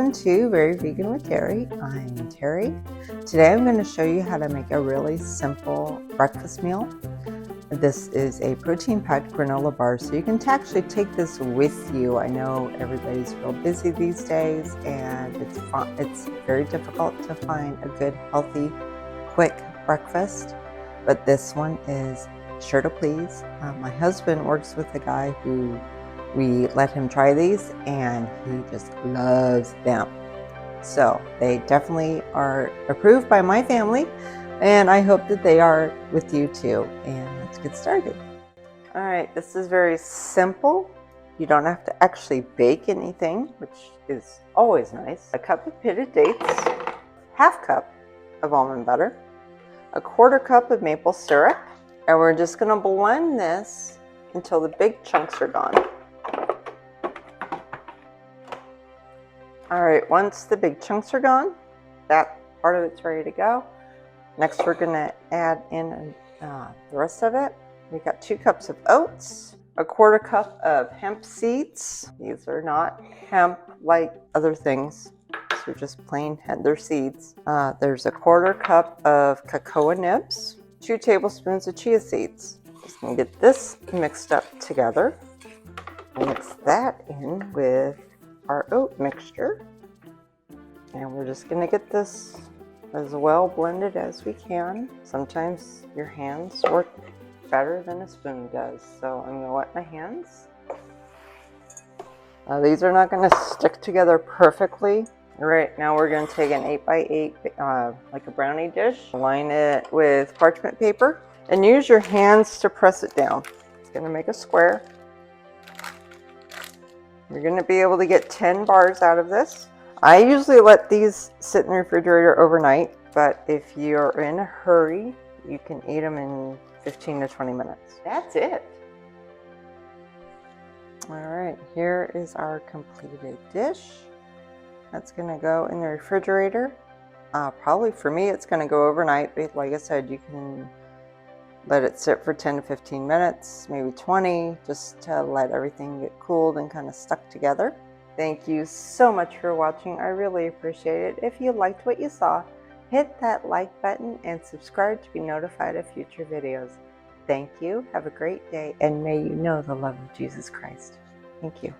Welcome to Very Vegan with Terry. I'm Terry. Today I'm going to show you how to make a really simple breakfast meal. This is a protein-packed granola bar, so you can actually take this with you. I know everybody's real busy these days, and it's very difficult to find a good, healthy, quick breakfast, but this one is sure to please. My husband works with a guy who we let him try these, and he just loves them. So they definitely are approved by my family, and I hope that they are with you too. And let's get started. All right, this is very simple. You don't have to actually bake anything, which is always nice. A cup of pitted dates, half cup of almond butter, a quarter cup of maple syrup, and we're just going to blend this until the big chunks are gone. All right, once the big chunks are gone, that part of it's ready to go. Next, we're going to add in the rest of it. We got 2 cups of oats, a quarter cup of hemp seeds. These are not hemp like other things. These are just plain heather seeds. There's a quarter cup of cacao nibs, 2 tablespoons of chia seeds. Just going to get this mixed up together. Mix that in with our oat mixture, and we're just going to get this as well blended as we can. Sometimes your hands work better than a spoon does, so I'm going to wet my hands. These are not going to stick together perfectly. All right, now we're going to take an 8x8 like a brownie dish, line it with parchment paper, and use your hands to press it down. It's going to make a square. You're going to be able to get 10 bars out of this. I usually let these sit in the refrigerator overnight, but if you're in a hurry, you can eat them in 15 to 20 minutes. That's it. All right, here is our completed dish. That's going to go in the refrigerator. Probably for me, it's going to go overnight, but like I said, you can let it sit for 10 to 15 minutes, maybe 20, just to let everything get cooled and kind of stuck together. Thank you so much for watching. I really appreciate it. If you liked what you saw, hit that like button and subscribe to be notified of future videos. Thank you. Have a great day, and may you know the love of Jesus Christ. Thank you.